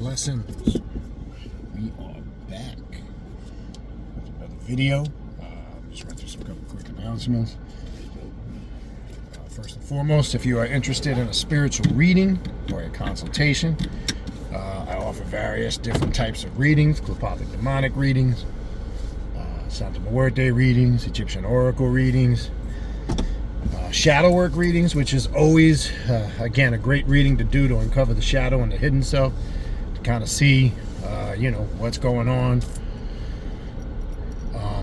Blessings. We are back with another video. Just went through some couple quick announcements. First and foremost, if you are interested in a spiritual reading or a consultation, I offer various different types of readings: Clipothic demonic readings, Santa Muerte readings, Egyptian oracle readings, shadow work readings, which is always, again, a great reading to do to uncover the shadow and the hidden self, to kind of see, what's going on.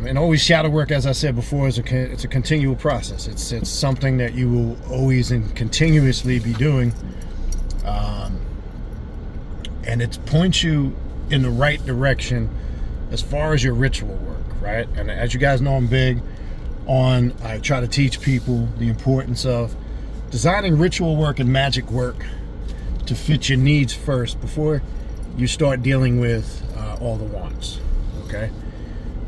And always shadow work, as I said before, it's a continual process. It's something that you will always and continuously be doing. And it points you in the right direction as far as your ritual work, right? And as you guys know, I'm big on, I try to teach people the importance of designing ritual work and magic work to fit your needs first before you start dealing with all the wants, okay?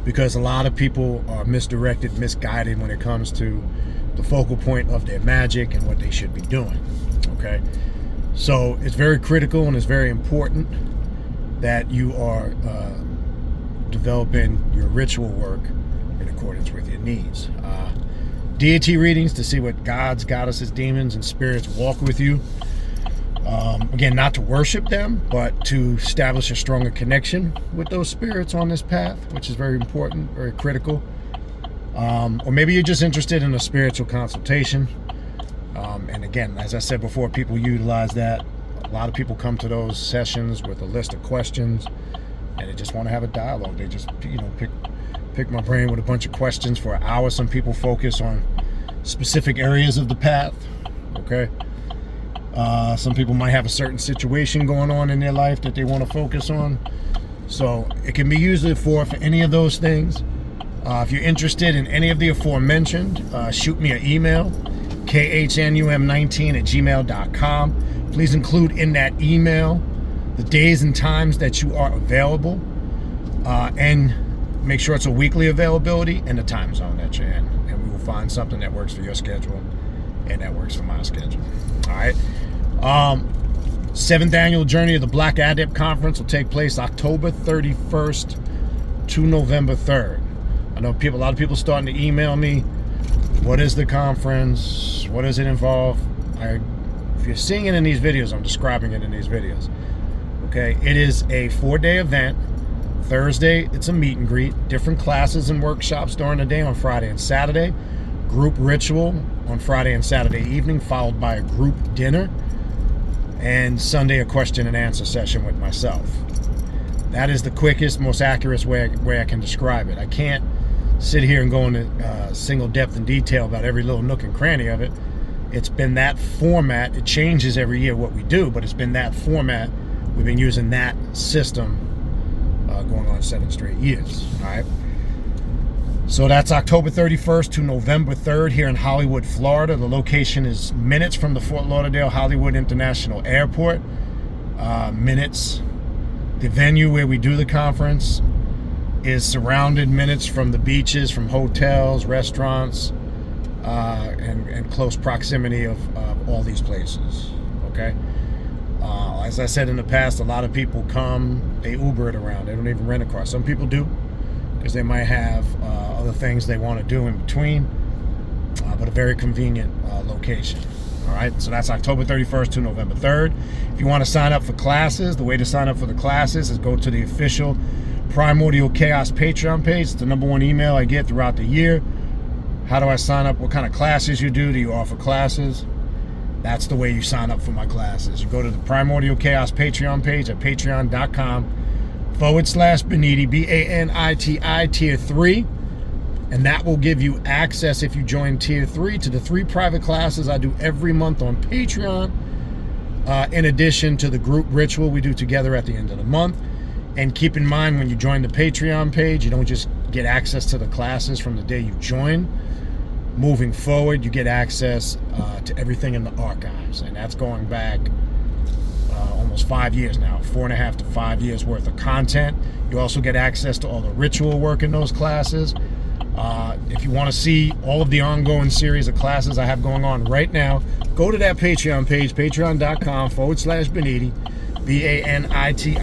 Because a lot of people are misdirected, misguided when it comes to the focal point of their magic and what they should be doing, okay? So it's very critical and it's very important that you are developing your ritual work in accordance with your needs. Deity readings to see what gods, goddesses, demons, and spirits walk with you. Again, not to worship them, but to establish a stronger connection with those spirits on this path, which is very important, very critical. Or maybe you're just interested in a spiritual consultation. And again, as I said before, people utilize that. A lot of people come to those sessions with a list of questions, and they just want to have a dialogue. They just, pick my brain with a bunch of questions for an hour. Some people focus on specific areas of the path, okay? Some people might have a certain situation going on in their life that they want to focus on. So it can be used for any of those things. If you're interested in any of the aforementioned, shoot me an email, khnum19@gmail.com. Please include in that email the days and times that you are available, and make sure it's a weekly availability and the time zone that you're in, and we will find something that works for your schedule and that works for my schedule. All right. 7th annual Journey of the Black Adept Conference will take place October 31st to November 3rd. I know a lot of people starting to email me, what is the conference? What does it involve? If you're seeing it in these videos, I'm describing it in these videos. Okay, it is a 4-day event. Thursday, it's a meet and greet, different classes and workshops during the day on Friday and Saturday, group ritual on Friday and Saturday evening, followed by a group dinner, and Sunday a question and answer session with myself. That is the quickest, most accurate way I can describe it. I can't sit here and go into single depth and detail about every little nook and cranny of it. It's been that format. It changes every year what we do, but it's been that format. We've been using that system going on 7 straight years. All right. So that's October 31st to November 3rd here in Hollywood, Florida. The location is minutes from the Fort Lauderdale Hollywood International Airport. Minutes. The venue where we do the conference is surrounded minutes from the beaches, from hotels, restaurants, and close proximity of all these places. Okay. As I said in the past, a lot of people come, they Uber it around. They don't even rent a car. Some people do, because they might have other things they want to do in between, but a very convenient location. All right, so that's October 31st to November 3rd. If you want to sign up for classes, the way to sign up for the classes is go to the official Primordial Chaos Patreon page. It's the #1 email I get throughout the year. How do I sign up? What kind of classes you do? Do you offer classes? That's the way you sign up for my classes. You go to the Primordial Chaos Patreon page at patreon.com/Baniti, BANITI, tier 3. And that will give you access, if you join tier 3, to the 3 private classes I do every month on Patreon, in addition to the group ritual we do together at the end of the month. And keep in mind, when you join the Patreon page, you don't just get access to the classes from the day you join. Moving forward, you get access to everything in the archives, and that's going back almost 5 years now, 4.5 to 5 years worth of content. You also get access to all the ritual work in those classes. If you want to see all of the ongoing series of classes I have going on right now, go to that Patreon page, patreon.com/Baniti. Baniti.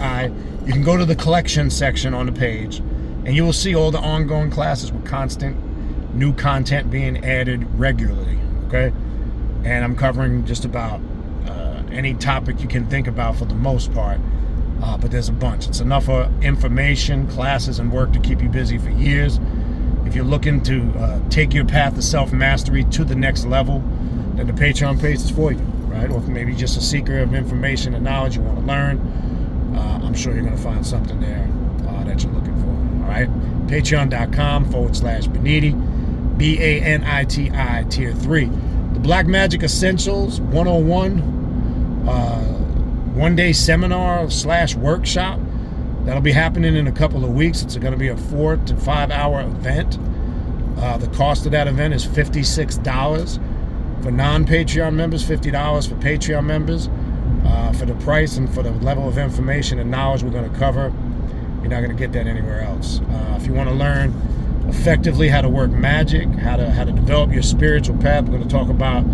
You can go to the collection section on the page, and you will see all the ongoing classes with constant new content being added regularly, okay? And I'm covering just about any topic you can think about for the most part, but there's a bunch. It's enough information, classes, and work to keep you busy for years. If you're looking to take your path to self-mastery to the next level, then the Patreon page is for you, right? Or if maybe just a seeker of information and knowledge you want to learn, I'm sure you're going to find something there that you're looking for, all right? Patreon.com/Baniti, Baniti, Tier 3. The Black Magic Essentials 101 one-day seminar / workshop. That'll be happening in a couple of weeks. It's going to be a 4 to 5 hour event. The cost of that event is $56 for non-Patreon members, $50 for Patreon members. For the price and for the level of information and knowledge we're going to cover, you're not going to get that anywhere else. If you want to learn effectively how to work magic, how to develop your spiritual path, we're going to talk about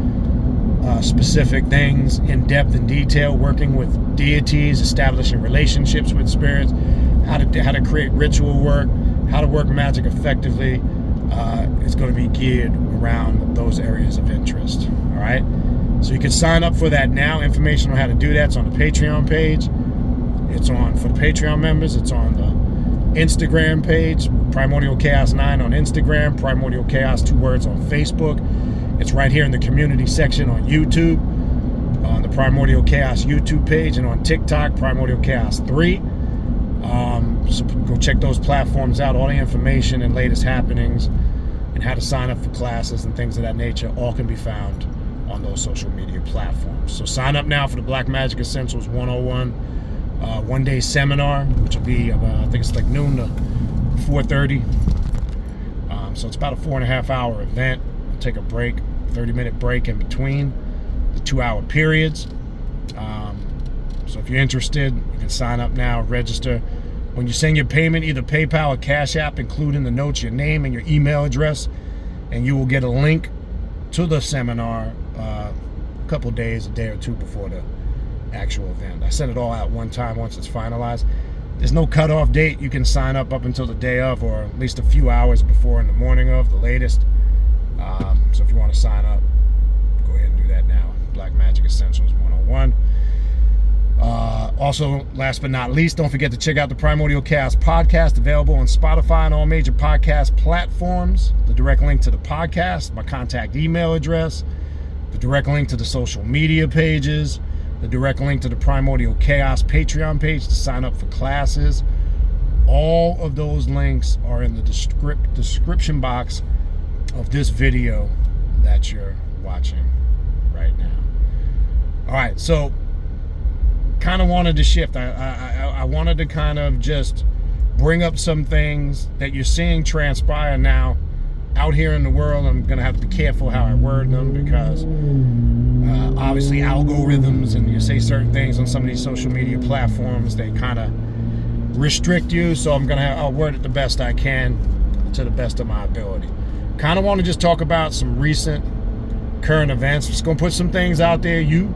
specific things in depth and detail, working with deities, establishing relationships with spirits, how to create ritual work, how to work magic effectively. It's going to be geared around those areas of interest. All right, so you can sign up for that now. Information on how to do that's on the Patreon page. It's on for the Patreon members. It's on the Instagram page, Primordial Chaos 9 on Instagram, Primordial Chaos 2 words on Facebook. It's right here in the community section on YouTube, on the Primordial Chaos YouTube page, and on TikTok, Primordial Chaos 3. So go check those platforms out. All the information and latest happenings and how to sign up for classes and things of that nature all can be found on those social media platforms. So sign up now for the Black Magic Essentials 101 one-day seminar, which will be, I think it's like noon to 4:30. So it's about a 4.5 hour event. We'll take a break, 30-minute break in between the 2-hour periods. So if you're interested, you can sign up now, register. When you send your payment, either PayPal or Cash App, include in the notes your name and your email address, and you will get a link to the seminar a day or two before the actual event. I send it all out one time once it's finalized. There's no cutoff date. You can sign up until the day of, or at least a few hours before in the morning of, the latest. So if you want to sign up, go ahead and do that now. Black Magic Essentials 101. Also, last but not least, don't forget to check out the Primordial Chaos podcast, available on Spotify and all major podcast platforms. The direct link to the podcast, my contact email address, the direct link to the social media pages, the direct link to the Primordial Chaos Patreon page to sign up for classes. All of those links are in the description box of this video that you're watching right now. All right, so kind of wanted to shift. I wanted to kind of just bring up some things that you're seeing transpire now out here in the world. I'm going to have to be careful how I word them, because obviously algorithms, and you say certain things on some of these social media platforms, they kind of restrict you. So I'll word it the best I can to the best of my ability. Kind of want to just talk about some recent current events. Just going to put some things out there. You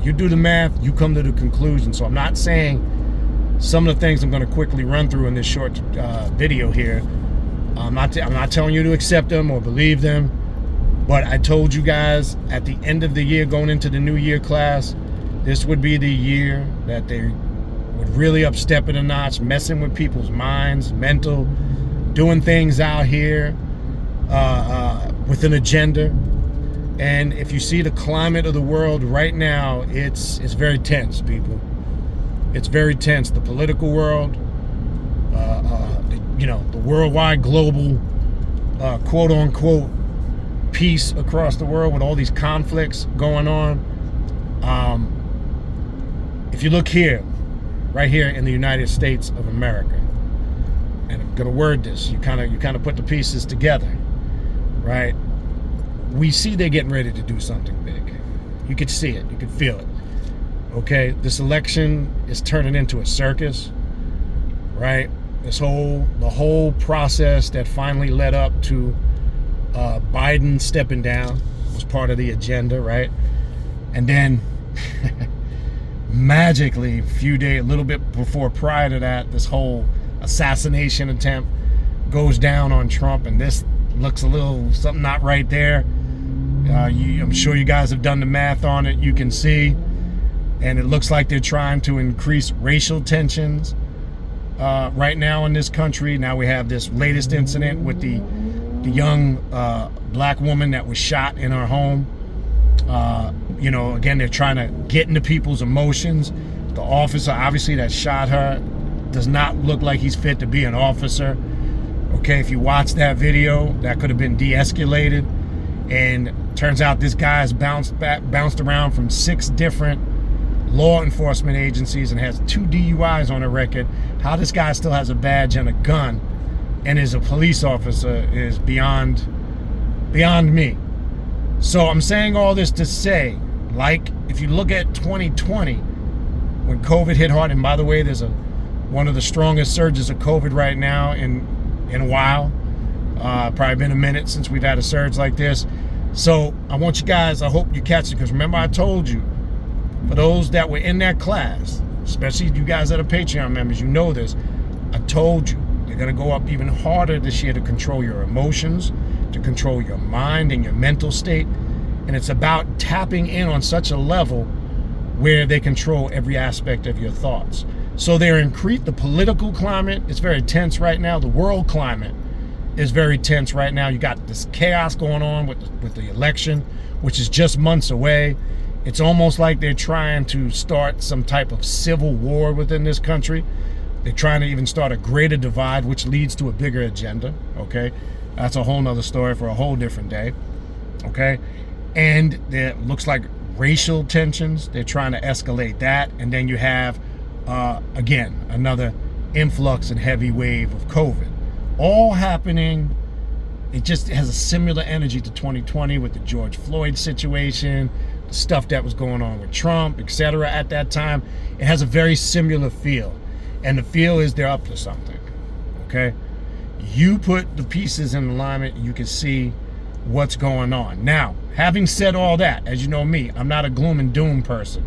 do the math, you come to the conclusion. So I'm not saying some of the things I'm going to quickly run through in this short video here. I'm not telling you to accept them or believe them, but I told you guys at the end of the year, going into the new year class, this would be the year that they would really up step it a notch, messing with people's minds, mental, doing things out here with an agenda. And if you see the climate of the world right now, it's very tense, people. It's very tense. The political world, the worldwide global quote unquote peace across the world with all these conflicts going on. If you look here, right here in the United States of America, and I'm gonna word this, you kind of put the pieces together, right? We see they're getting ready to do something big. You could see it, you could feel it. Okay, this election is turning into a circus, right? The whole process that finally led up to Biden stepping down was part of the agenda, right? And then magically, a little bit before, prior to that, this whole assassination attempt goes down on Trump, and this looks a little something not right there. I'm sure you guys have done the math on it. You can see, and it looks like they're trying to increase racial tensions right now in this country. Now we have this latest incident with the young black woman that was shot in her home. Again, they're trying to get into people's emotions. The officer, obviously, that shot her does not look like he's fit to be an officer. Okay, if you watch that video, that could have been de-escalated. And turns out this guy has bounced around from 6 different law enforcement agencies and has 2 DUIs on a record. How this guy still has a badge and a gun and is a police officer is beyond me. So I'm saying all this to say, like, if you look at 2020, when COVID hit hard, and by the way, there's one of the strongest surges of COVID right now in a while. Probably been a minute since we've had a surge like this. So I want you guys, I hope you catch it, because remember I told you, for those that were in that class, especially you guys that are Patreon members, you know this, I told you, you're going to go up even harder this year to control your emotions, to control your mind and your mental state. And it's about tapping in on such a level where they control every aspect of your thoughts. So the political climate is very tense right now. The world climate is very tense right now. You got this chaos going on with the election, which is just months away. It's almost like they're trying to start some type of civil war within this country. They're trying to even start a greater divide, which leads to a bigger agenda, okay? That's a whole nother story for a whole different day, okay? And there looks like racial tensions. They're trying to escalate that. And then you have, again, another influx and heavy wave of COVID. All happening. It just has a similar energy to 2020 with the George Floyd situation, the stuff that was going on with Trump, etc. at that time. It has a very similar feel. And the feel is they're up to something, okay? You put the pieces in alignment, you can see what's going on. Now, having said all that, as you know me, I'm not a gloom and doom person.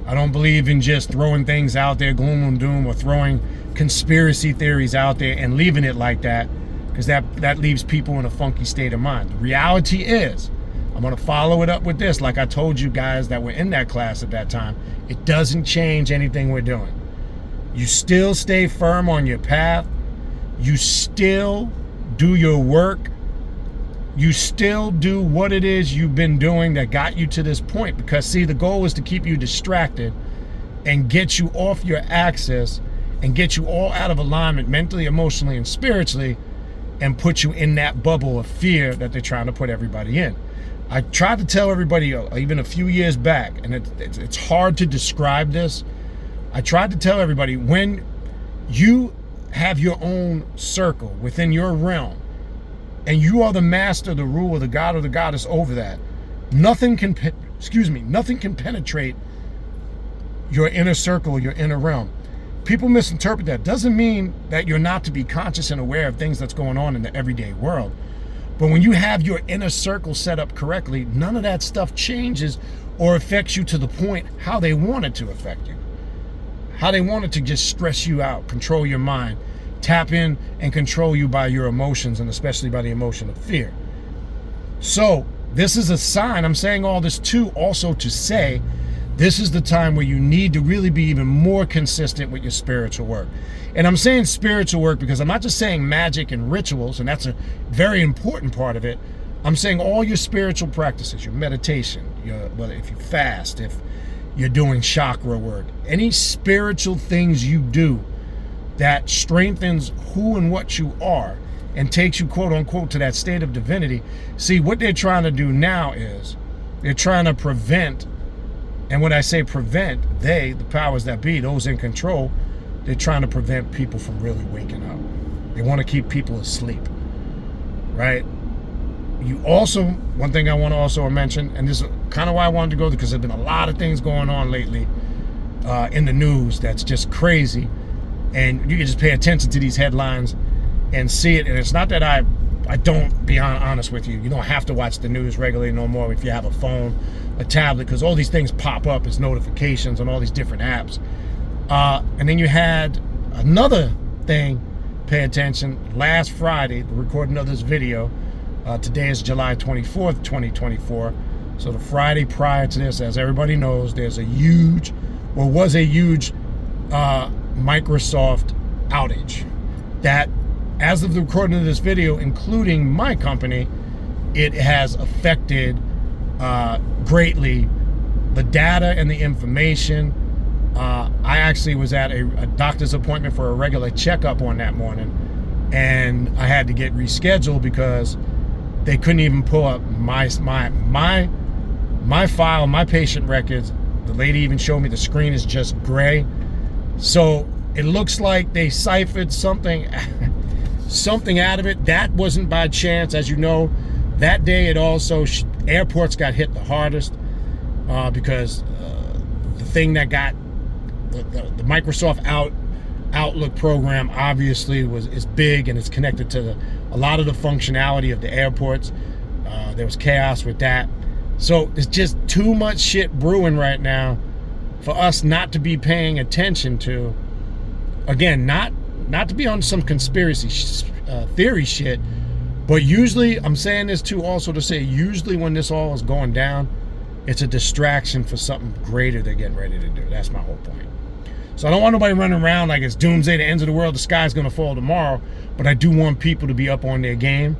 I don't believe in just throwing things out there, gloom and doom, or throwing conspiracy theories out there and leaving it like that, because that leaves people in a funky state of mind. The reality is, I'm going to follow it up with this, like I told you guys that were in that class at that time. It doesn't change anything we're doing. You still stay firm on your path. You still do your work. You still do what it is you've been doing that got you to this point. Because, see, the goal is to keep you distracted and get you off your axis and get you all out of alignment mentally, emotionally, and spiritually, and put you in that bubble of fear that they're trying to put everybody in. I tried to tell everybody even a few years back, and it's hard to describe this. I tried to tell everybody, when you have your own circle within your realm, and you are the master, the ruler, the god or the goddess over that, nothing can penetrate your inner circle, your inner realm. People misinterpret that. Doesn't mean that you're not to be conscious and aware of things that's going on in the everyday world. But when you have your inner circle set up correctly, none of that stuff changes or affects you to the point how they want it to affect you. How they want it to just stress you out, control your mind, tap in and control you by your emotions, and especially by the emotion of fear. So this is a sign. I'm saying all this too also to say this is the time where you need to really be even more consistent with your spiritual work. And I'm saying spiritual work because I'm not just saying magic and rituals, and that's a very important part of it. I'm saying all your spiritual practices, your meditation, whether if you fast, if you're doing chakra work, any spiritual things you do that strengthens who and what you are and takes you, quote unquote, to that state of divinity. See, what they're trying to do now is they're trying to prevent, and when I say prevent, the powers that be, those in control, they're trying to prevent people from really waking up. They want to keep people asleep, right? You also, one thing I want to also mention, and this is kind of why I wanted to go there, because there's been a lot of things going on lately in the news that's just crazy, and you can just pay attention to these headlines and see it. And it's not that I don't, be honest with you, you don't have to watch the news regularly no more if you have a phone a tablet, because all these things pop up as notifications on all these different apps. And then you had another thing, pay attention, last Friday, the recording of this video, today is July 24th, 2024. So the Friday prior to this, as everybody knows, there's a huge, or was a huge Microsoft outage that, as of the recording of this video, including my company, it has affected greatly the data and the information. I actually was at a doctor's appointment for a regular checkup on that morning, and I had to get rescheduled because they couldn't even pull up my file, my patient records. The lady even showed me the screen is just gray. So it looks like they ciphered something out of it. That wasn't by chance. As you know, that day it also, airports got hit the hardest because the thing that got the Microsoft Outlook program obviously is big, and it's connected to a lot of the functionality of the airports. There was chaos with that. So there's just too much shit brewing right now for us not to be paying attention to. Again, not to be on some conspiracy theory shit, but usually, I'm saying this too also to say, usually when this all is going down, it's a distraction for something greater they're getting ready to do. That's my whole point. So I don't want nobody running around like it's doomsday, the ends of the world, the sky's gonna fall tomorrow, but I do want people to be up on their game,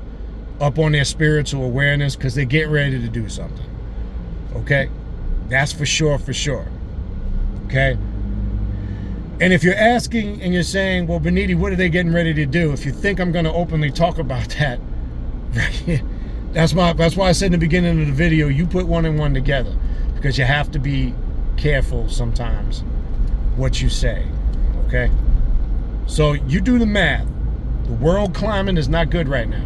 up on their spiritual awareness, because they're getting ready to do something. Okay? That's for sure, okay? And if you're asking and you're saying, well, Baniti, what are they getting ready to do? If you think I'm gonna openly talk about that, right? That's why I said in the beginning of the video, you put one and one together, because you have to be careful sometimes what you say, okay? So you do the math. The world climate is not good right now.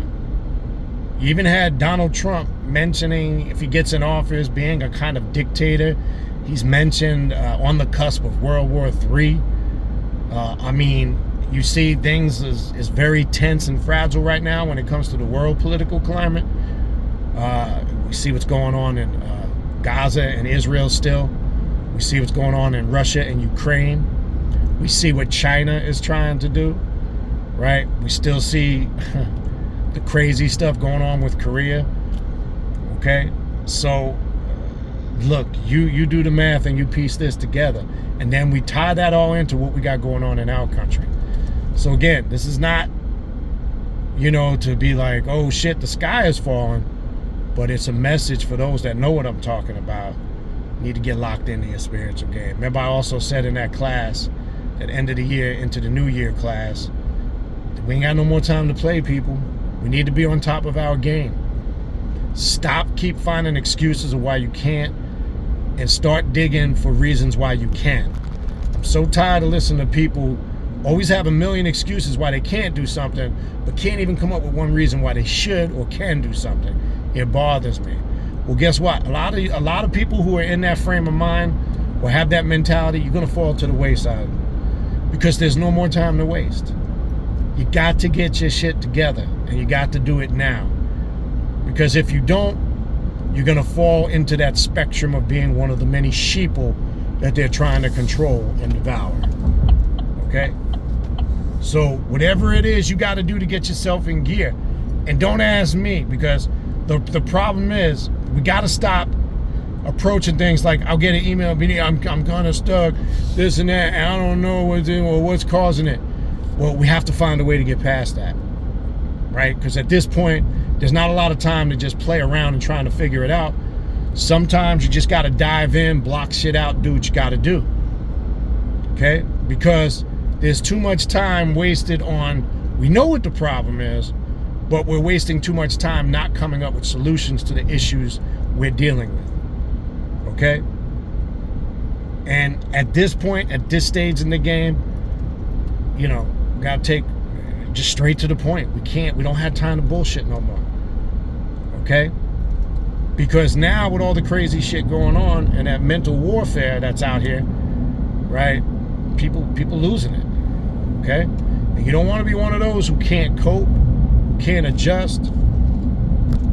You even had Donald Trump mentioning, if he gets in office, being a kind of dictator. He's mentioned on the cusp of World War III. I mean, you see things is very tense and fragile right now when it comes to the world political climate. We see what's going on in Gaza and Israel still. We see what's going on in Russia and Ukraine. We see what China is trying to do, right? We still see the crazy stuff going on with Korea, okay? So, look, you do the math and you piece this together. And then we tie that all into what we got going on in our country. So again, this is not, to be like, oh shit, the sky is falling. But it's a message for those that know what I'm talking about. You need to get locked into your spiritual game. Remember, I also said in that class, that end of the year into the new year class, that we ain't got no more time to play, people. We need to be on top of our game. Keep finding excuses of why you can't, and start digging for reasons why you can. I'm so tired of listening to people always have a million excuses why they can't do something, but can't even come up with one reason why they should or can do something. It bothers me. Well, guess what? A lot of people who are in that frame of mind or have that mentality, you're gonna fall to the wayside, because there's no more time to waste. You got to get your shit together, and you got to do it now. Because if you don't, you're gonna fall into that spectrum of being one of the many sheeple that they're trying to control and devour. Okay? So whatever it is you got to do to get yourself in gear, and don't ask me, because the problem is we got to stop approaching things like, I'll get an email, I'm kind of stuck, this and that, and I don't know what's causing it. Well, we have to find a way to get past that, right? Because at this point, there's not a lot of time to just play around and trying to figure it out. Sometimes you just got to dive in, block shit out, do what you got to do. Okay? Because there's too much time wasted on, we know what the problem is, but we're wasting too much time not coming up with solutions to the issues we're dealing with. Okay? And at this point, at this stage in the game, gotta take just straight to the point. We don't have time to bullshit no more. Okay? Because now with all the crazy shit going on and that mental warfare that's out here, right? People losing it. Okay? And you don't want to be one of those who can't cope, who can't adjust,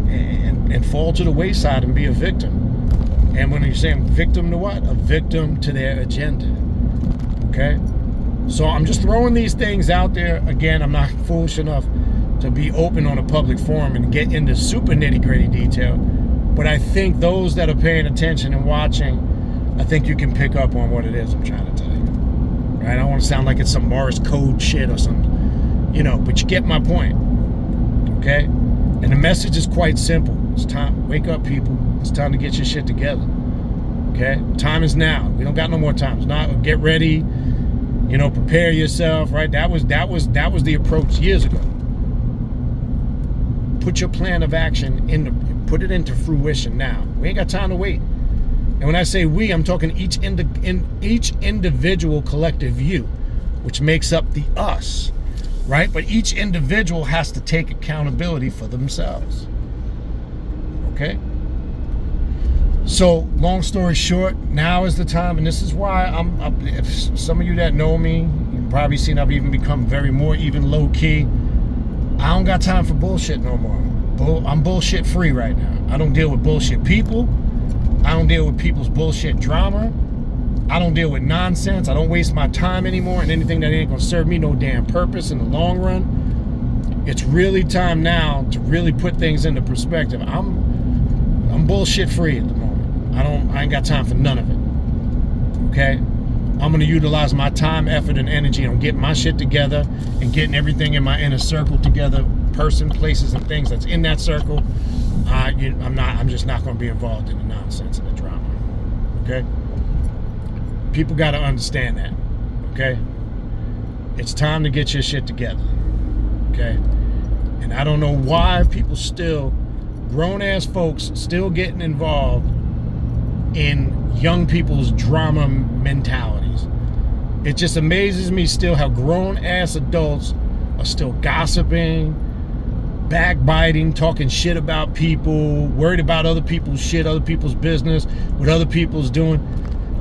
and fall to the wayside and be a victim. And when you say I'm victim to what? A victim to their agenda. Okay? So I'm just throwing these things out there. Again, I'm not foolish enough to be open on a public forum and get into super nitty-gritty detail. But I think those that are paying attention and watching, I think you can pick up on what it is I'm trying to tell you. Right? I don't want to sound like it's some Morse code shit or some, but you get my point. Okay? And the message is quite simple. It's time. Wake up, people. It's time to get your shit together. Okay? Time is now. We don't got no more time. It's not get ready, prepare yourself, right? That was the approach years ago. Put your plan of action put it into fruition now. We ain't got time to wait. And when I say we, I'm talking each individual collective you, which makes up the us, right? But each individual has to take accountability for themselves. Okay? So, long story short, now is the time, and this is why if some of you that know me, you've probably seen I've even become even low-key. I don't got time for bullshit no more. I'm bullshit free right now. I don't deal with bullshit people. I don't deal with people's bullshit drama. I don't deal with nonsense. I don't waste my time anymore in anything that ain't gonna serve me no damn purpose in the long run. It's really time now to really put things into perspective. I'm bullshit free at the moment. I ain't got time for none of it. Okay? I'm going to utilize my time, effort, and energy on getting my shit together and getting everything in my inner circle together, person, places, and things that's in that circle. I'm just not going to be involved in the nonsense and the drama. Okay? People got to understand that. Okay? It's time to get your shit together. Okay? And I don't know why people still, grown-ass folks, still getting involved in young people's drama mentalities. It just amazes me still how grown-ass adults are still gossiping, backbiting, talking shit about people, worried about other people's shit, other people's business, what other people's doing.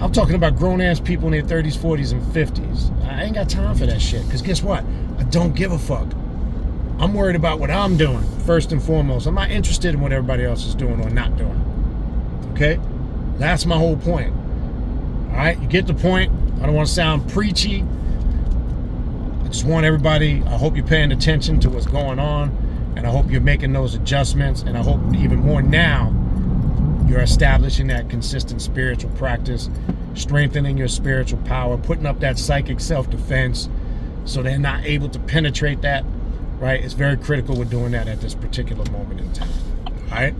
I'm talking about grown-ass people in their 30s, 40s, and 50s. I ain't got time for that shit, because guess what? I don't give a fuck. I'm worried about what I'm doing, first and foremost. I'm not interested in what everybody else is doing or not doing. Okay? That's my whole point. All right? You get the point. I don't want to sound preachy. I just want everybody, I hope you're paying attention to what's going on, and I hope you're making those adjustments, and I hope even more now you're establishing that consistent spiritual practice, strengthening your spiritual power, putting up that psychic self-defense so they're not able to penetrate that, right? It's very critical we're doing that at this particular moment in time. All right?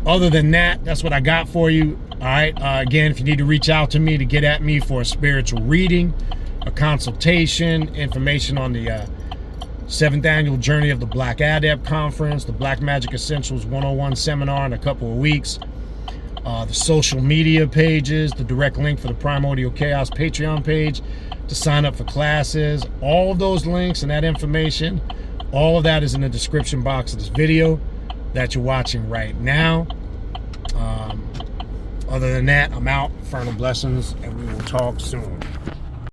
Other than that, that's what I got for you. All right. Again, if you need to reach out to me to get at me for a spiritual reading, a consultation, information on the 7th annual Journey of the Black Adept Conference, the Black Magic Essentials 101 seminar in a couple of weeks, the social media pages, the direct link for the Primordial Chaos Patreon page to sign up for classes, all of those links and that information, all of that is in the description box of this video that you're watching right now. Other than that, I'm out. Infernal blessings, and we will talk soon.